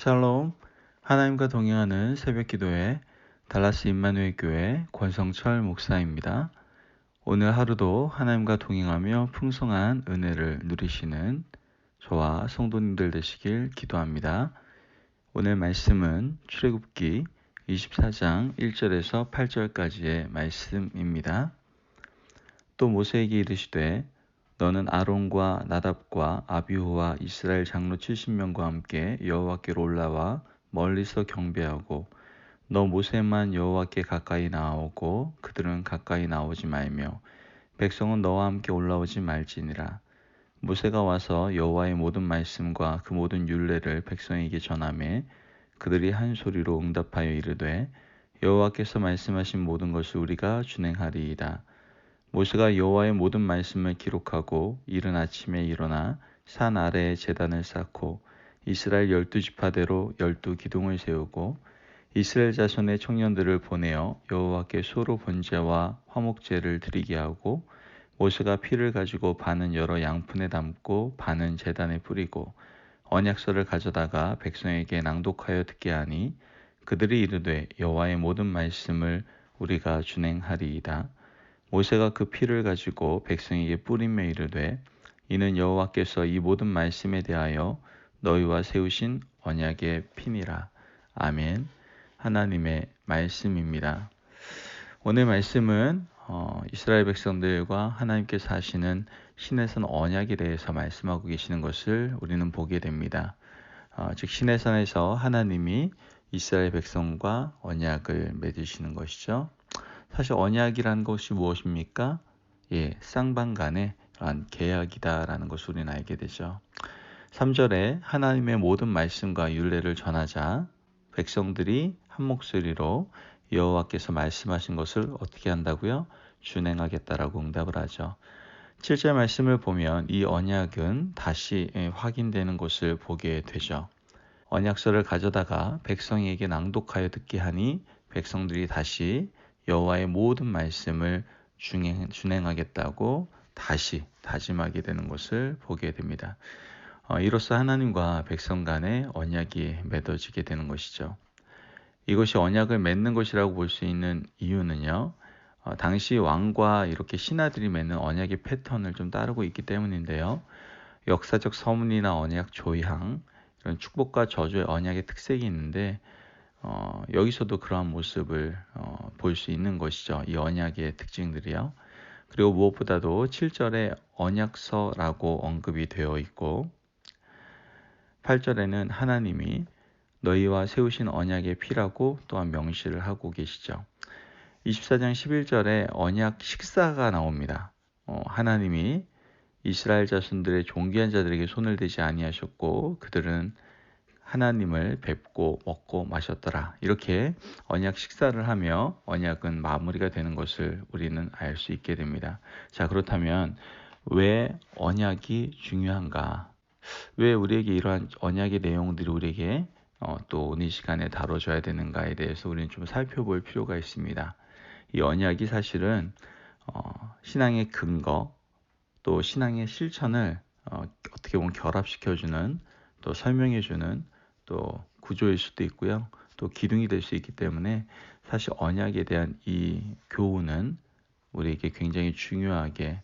샬롬, 하나님과 동행하는 새벽기도회 달라스 임마누엘 교회 권성철 목사입니다. 오늘 하루도 하나님과 동행하며 풍성한 은혜를 누리시는 저와 성도님들 되시길 기도합니다. 오늘 말씀은 출애굽기 24장 1절에서 8절까지의 말씀입니다. 또 모세에게 이르시되 너는 아론과 나답과 아비후와 이스라엘 장로 70명과 함께 여호와께로 올라와 멀리서 경배하고 너 모세만 여호와께 가까이 나아오고 그들은 가까이 나오지 말며 백성은 너와 함께 올라오지 말지니라. 모세가 와서 여호와의 모든 말씀과 그 모든 율례를 백성에게 전하매 그들이 한 소리로 응답하여 이르되 여호와께서 말씀하신 모든 것을 우리가 준행하리이다. 모세가 여호와의 모든 말씀을 기록하고 이른 아침에 일어나 산 아래에 제단을 쌓고 이스라엘 12지파대로 12기둥을 세우고 이스라엘 자손의 청년들을 보내어 여호와께 소로 번제와 화목제를 드리게 하고 모세가 피를 가지고 반은 여러 양푼에 담고 반은 제단에 뿌리고 언약서를 가져다가 백성에게 낭독하여 듣게 하니 그들이 이르되 여호와의 모든 말씀을 우리가 준행하리이다. 모세가 그 피를 가지고 백성에게 뿌리며 이르되 이는 여호와께서 이 모든 말씀에 대하여 너희와 세우신 언약의 피니라. 아멘. 하나님의 말씀입니다. 오늘 말씀은 이스라엘 백성들과 하나님께서 하시는 시내산 언약에 대해서 말씀하고 계시는 것을 우리는 보게 됩니다. 즉 시내산에서 하나님이 이스라엘 백성과 언약을 맺으시는 것이죠. 사실 언약이라는 것이 무엇입니까? 쌍방 간의 계약이다라는 것을 우리는 알게 되죠. 3절에 하나님의 모든 말씀과 율례를 전하자 백성들이 한 목소리로 여호와께서 말씀하신 것을 어떻게 한다고요? 준행하겠다라고 응답을 하죠. 7절 말씀을 보면 이 언약은 다시 확인되는 것을 보게 되죠. 언약서를 가져다가 백성에게 낭독하여 듣게 하니 백성들이 다시 여호와의 모든 말씀을 준행하겠다고 다시 다짐하게 되는 것을 보게 됩니다. 이로써 하나님과 백성 간의 언약이 맺어지게 되는 것이죠. 이것이 언약을 맺는 것이라고 볼 수 있는 이유는요. 당시 왕과 이렇게 신하들이 맺는 언약의 패턴을 좀 따르고 있기 때문인데요. 역사적 서문이나 언약 조항, 이런 축복과 저주의 언약의 특색이 있는데 여기서도 그러한 모습을 볼 수 있는 것이죠. 이 언약의 특징들이요. 그리고 무엇보다도 7절에 언약서라고 언급이 되어 있고 8절에는 하나님이 너희와 세우신 언약의 피라고 또한 명시를 하고 계시죠. 24장 11절에 언약 식사가 나옵니다. 하나님이 이스라엘 자손들의 존귀한 자들에게 손을 대지 아니하셨고 그들은 하나님을 뵙고 먹고 마셨더라. 이렇게 언약 식사를 하며 언약은 마무리가 되는 것을 우리는 알 수 있게 됩니다. 자, 그렇다면 왜 언약이 중요한가? 왜 우리에게 이러한 언약의 내용들이 우리에게 또 오늘 시간에 다뤄져야 되는가에 대해서 우리는 좀 살펴볼 필요가 있습니다. 이 언약이 사실은 신앙의 근거 또 신앙의 실천을 어떻게 보면 결합시켜주는 또 설명해주는 또 구조일 수도 있고요. 또 기둥이 될 수 있기 때문에 사실 언약에 대한 이 교훈은 우리에게 굉장히 중요하게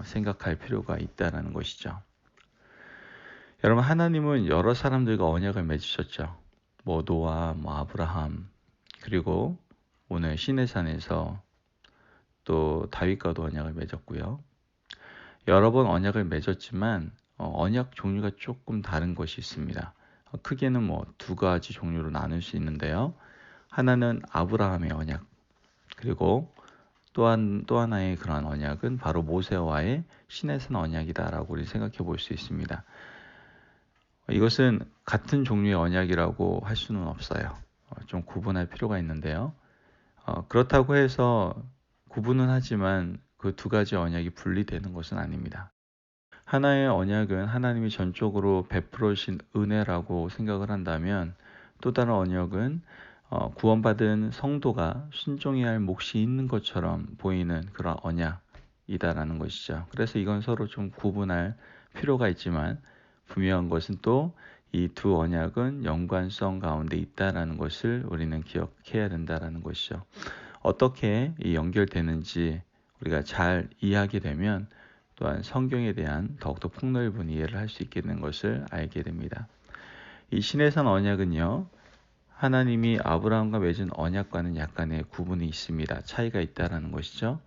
생각할 필요가 있다는 것이죠. 여러분, 하나님은 여러 사람들과 언약을 맺으셨죠. 노아, 아브라함, 그리고 오늘 시내산에서 또 다윗과도 언약을 맺었고요. 여러 번 언약을 맺었지만 언약 종류가 조금 다른 것이 있습니다. 크게는 두 가지 종류로 나눌 수 있는데요. 하나는 아브라함의 언약, 그리고 또 하나의 그러한 언약은 바로 모세와의 시내산 언약이다라고 우리 생각해 볼 수 있습니다. 이것은 같은 종류의 언약이라고 할 수는 없어요. 좀 구분할 필요가 있는데요. 그렇다고 해서 구분은 하지만 그 두 가지 언약이 분리되는 것은 아닙니다. 하나의 언약은 하나님이 전적으로 베풀어 주신 은혜라고 생각을 한다면 또 다른 언약은 구원받은 성도가 순종해야 할 몫이 있는 것처럼 보이는 그런 언약이다라는 것이죠. 그래서 이건 서로 좀 구분할 필요가 있지만 분명한 것은 또 이 두 언약은 연관성 가운데 있다라는 것을 우리는 기억해야 된다라는 것이죠. 어떻게 이 연결되는지 우리가 잘 이해하게 되면 또한 성경에 대한 더욱더 폭넓은 이해를 할 수 있게 된 것을 알게 됩니다. 이 시내산 언약은요, 하나님이 아브라함과 맺은 언약과는 약간의 구분이 있습니다. 차이가 있다라는 것이죠.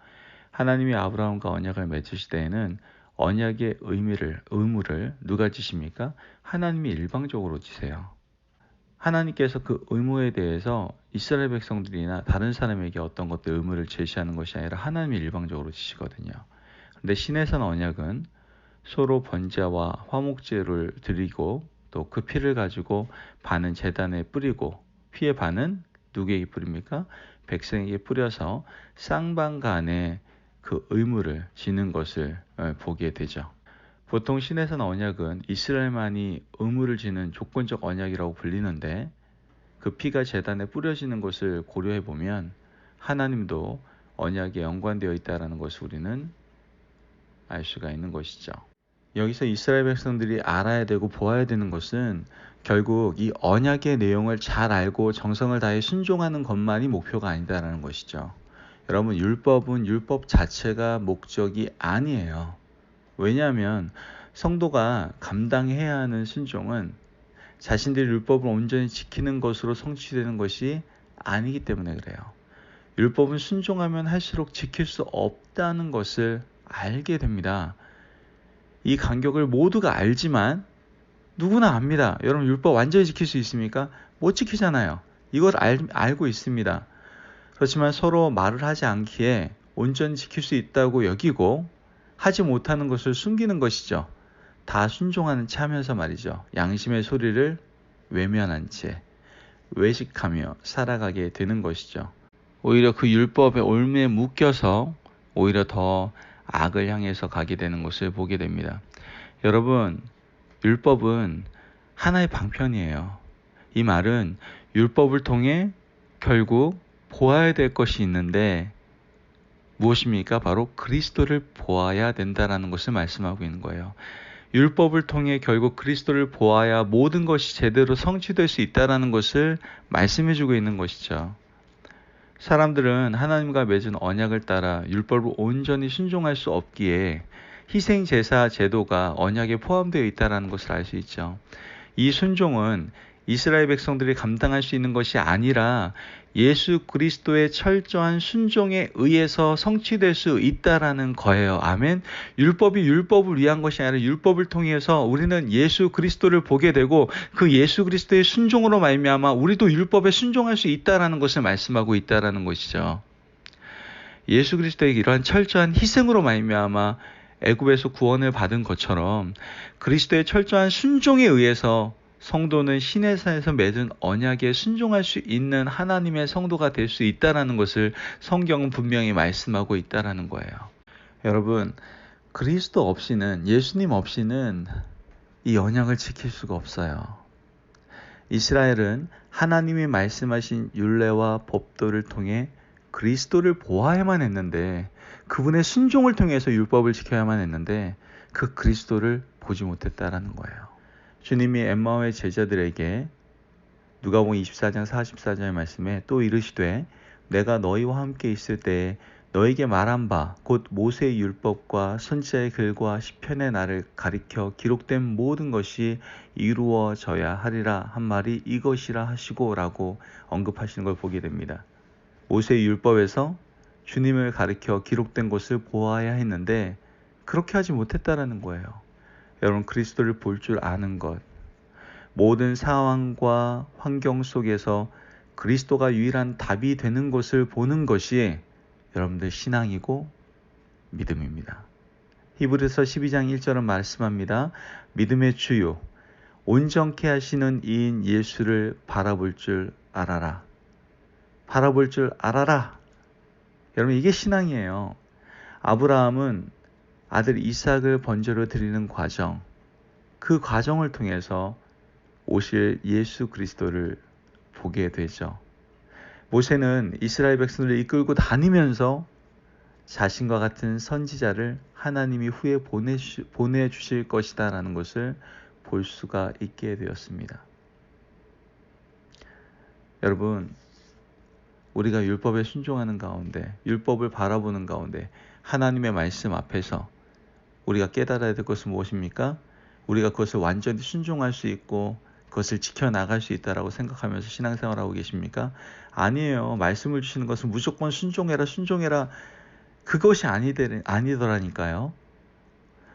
하나님이 아브라함과 언약을 맺으실 때에는 언약의 의무를 누가 지십니까? 하나님이 일방적으로 지세요. 하나님께서 그 의무에 대해서 이스라엘 백성들이나 다른 사람에게 어떤 것들 의무를 제시하는 것이 아니라 하나님이 일방적으로 지시거든요. 그런데 시내산 언약은 서로 번제와 화목제를 드리고 또 그 피를 가지고 반은 제단에 뿌리고 피의 반은 누구에게 뿌립니까? 백성에게 뿌려서 쌍방간에 그 의무를 지는 것을 보게 되죠. 보통 시내산 언약은 이스라엘만이 의무를 지는 조건적 언약이라고 불리는데 그 피가 제단에 뿌려지는 것을 고려해 보면 하나님도 언약에 연관되어 있다는 것을 우리는 알 수가 있는 것이죠. 여기서 이스라엘 백성들이 알아야 되고 보아야 되는 것은 결국 이 언약의 내용을 잘 알고 정성을 다해 순종하는 것만이 목표가 아니다라는 것이죠. 여러분, 율법은 율법 자체가 목적이 아니에요. 왜냐하면 성도가 감당해야 하는 순종은 자신들이 율법을 온전히 지키는 것으로 성취되는 것이 아니기 때문에 그래요. 율법은 순종하면 할수록 지킬 수 없다는 것을 알게 됩니다. 이 간격을 모두가 알지만 누구나 압니다. 여러분, 율법 완전히 지킬 수 있습니까? 못 지키잖아요. 이걸 알고 있습니다. 그렇지만 서로 말을 하지 않기에 온전히 지킬 수 있다고 여기고 하지 못하는 것을 숨기는 것이죠. 다 순종하는 채 하면서 말이죠. 양심의 소리를 외면한 채 외식하며 살아가게 되는 것이죠. 오히려 그 율법의 올무에 묶여서 오히려 더 악을 향해서 가게 되는 것을 보게 됩니다. 여러분, 율법은 하나의 방편이에요. 이 말은 율법을 통해 결국 보아야 될 것이 있는데 무엇입니까? 바로 그리스도를 보아야 된다는 것을 말씀하고 있는 거예요. 율법을 통해 결국 그리스도를 보아야 모든 것이 제대로 성취될 수 있다는 것을 말씀해주고 있는 것이죠. 사람들은 하나님과 맺은 언약을 따라 율법을 온전히 순종할 수 없기에 희생제사 제도가 언약에 포함되어 있다는 것을 알 수 있죠. 이 순종은 이스라엘 백성들이 감당할 수 있는 것이 아니라 예수 그리스도의 철저한 순종에 의해서 성취될 수 있다라는 거예요. 아멘. 율법이 율법을 위한 것이 아니라 율법을 통해서 우리는 예수 그리스도를 보게 되고 그 예수 그리스도의 순종으로 말미암아 우리도 율법에 순종할 수 있다라는 것을 말씀하고 있다라는 것이죠. 예수 그리스도의 이러한 철저한 희생으로 말미암아 애굽에서 구원을 받은 것처럼 그리스도의 철저한 순종에 의해서 성도는 시내산에서 맺은 언약에 순종할 수 있는 하나님의 성도가 될 수 있다는 것을 성경은 분명히 말씀하고 있다는 거예요. 여러분, 그리스도 없이는, 예수님 없이는 이 언약을 지킬 수가 없어요. 이스라엘은 하나님이 말씀하신 율례와 법도를 통해 그리스도를 보아야만 했는데, 그분의 순종을 통해서 율법을 지켜야만 했는데 그 그리스도를 보지 못했다라는 거예요. 주님이 엠마오의 제자들에게 누가복음 24장 44절 말씀에 또 이르시되 내가 너희와 함께 있을 때에 너에게 말한 바 곧 모세의 율법과 선지자의 글과 시편의 나를 가리켜 기록된 모든 것이 이루어져야 하리라 한 말이 이것이라 하시고 라고 언급하시는 걸 보게 됩니다. 모세의 율법에서 주님을 가리켜 기록된 것을 보아야 했는데 그렇게 하지 못했다라는 거예요. 여러분, 그리스도를 볼 줄 아는 것, 모든 상황과 환경 속에서 그리스도가 유일한 답이 되는 것을 보는 것이 여러분들 신앙이고 믿음입니다. 히브리서 12장 1절은 말씀합니다. 믿음의 주요 온전케 하시는 이인 예수를 바라볼 줄 알아라. 바라볼 줄 알아라. 여러분, 이게 신앙이에요. 아브라함은 아들 이삭을 번제로 드리는 과정, 그 과정을 통해서 오실 예수 그리스도를 보게 되죠. 모세는 이스라엘 백성들을 이끌고 다니면서 자신과 같은 선지자를 하나님이 후에 보내주실 것이다 라는 것을 볼 수가 있게 되었습니다. 여러분, 우리가 율법에 순종하는 가운데, 율법을 바라보는 가운데 하나님의 말씀 앞에서 우리가 깨달아야 될 것은 무엇입니까? 우리가 그것을 완전히 순종할 수 있고 그것을 지켜나갈 수 있다라고 생각하면서 신앙생활하고 계십니까? 아니에요. 말씀을 주시는 것은 무조건 순종해라, 순종해라. 그것이 아니더라니까요.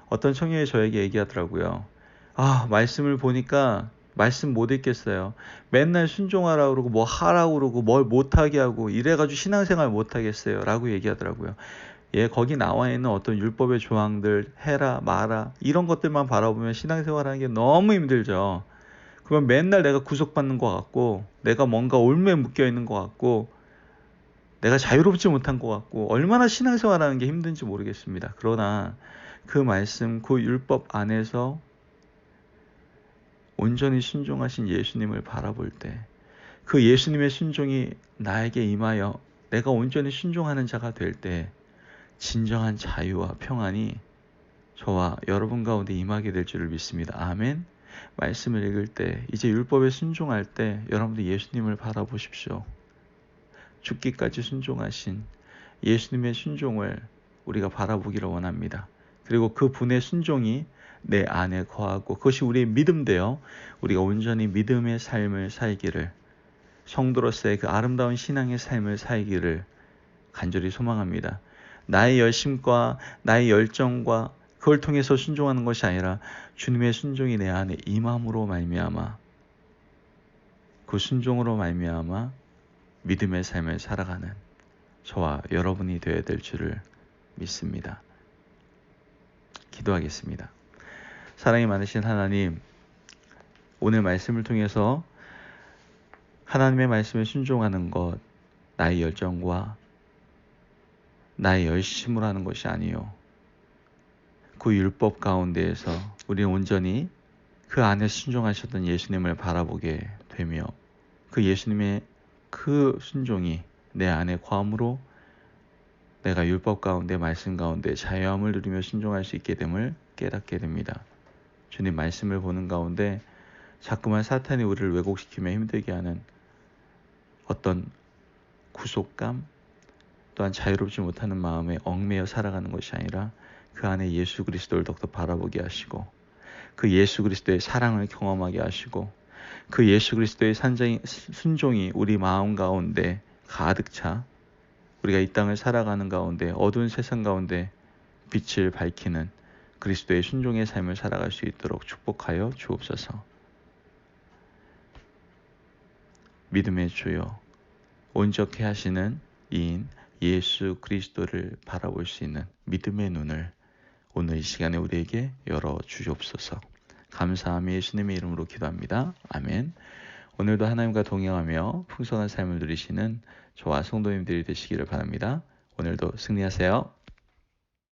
어떤 청년이 저에게 얘기하더라고요. 말씀을 보니까 말씀 못 읽겠어요. 맨날 순종하라고 그러고 뭐 하라고 그러고 뭘 못하게 하고 이래가지고 신앙생활 못하겠어요. 라고 얘기하더라고요. 예, 거기 나와 있는 어떤 율법의 조항들 해라 마라 이런 것들만 바라보면 신앙생활하는 게 너무 힘들죠. 그러면 맨날 내가 구속받는 것 같고 내가 뭔가 올무에 묶여있는 것 같고 내가 자유롭지 못한 것 같고 얼마나 신앙생활하는 게 힘든지 모르겠습니다. 그러나 그 말씀, 그 율법 안에서 온전히 순종하신 예수님을 바라볼 때 그 예수님의 순종이 나에게 임하여 내가 온전히 순종하는 자가 될 때 진정한 자유와 평안이 저와 여러분 가운데 임하게 될 줄을 믿습니다. 아멘. 말씀을 읽을 때 이제 율법에 순종할 때 여러분들 예수님을 바라보십시오. 죽기까지 순종하신 예수님의 순종을 우리가 바라보기를 원합니다. 그리고 그 분의 순종이 내 안에 거하고 그것이 우리의 믿음되어 우리가 온전히 믿음의 삶을 살기를, 성도로서의 그 아름다운 신앙의 삶을 살기를 간절히 소망합니다. 나의 열심과 나의 열정과 그걸 통해서 순종하는 것이 아니라 주님의 순종이 내 안에 임함으로 말미암아 그 순종으로 말미암아 믿음의 삶을 살아가는 저와 여러분이 되어야 될 줄을 믿습니다. 기도하겠습니다. 사랑이 많으신 하나님, 오늘 말씀을 통해서 하나님의 말씀에 순종하는 것, 나의 열정과 나의 열심으로 하는 것이 아니요, 그 율법 가운데에서 우리는 온전히 그 안에 순종하셨던 예수님을 바라보게 되며 그 예수님의 그 순종이 내 안에 거함으로 내가 율법 가운데 말씀 가운데 자유함을 누리며 순종할 수 있게 됨을 깨닫게 됩니다. 주님 말씀을 보는 가운데 자꾸만 사탄이 우리를 왜곡시키며 힘들게 하는 어떤 구속감 또한 자유롭지 못하는 마음에 얽매여 살아가는 것이 아니라 그 안에 예수 그리스도를 더욱더 바라보게 하시고 그 예수 그리스도의 사랑을 경험하게 하시고 그 예수 그리스도의 순종이 우리 마음 가운데 가득 차 우리가 이 땅을 살아가는 가운데 어두운 세상 가운데 빛을 밝히는 그리스도의 순종의 삶을 살아갈 수 있도록 축복하여 주옵소서. 믿음의 주여, 온전케 하시는 이인 예수 그리스도를 바라볼 수 있는 믿음의 눈을 오늘 이 시간에 우리에게 열어 주옵소서. 감사하며 예수님의 이름으로 기도합니다. 아멘. 오늘도 하나님과 동행하며 풍성한 삶을 누리시는 저와 성도님들이 되시기를 바랍니다. 오늘도 승리하세요.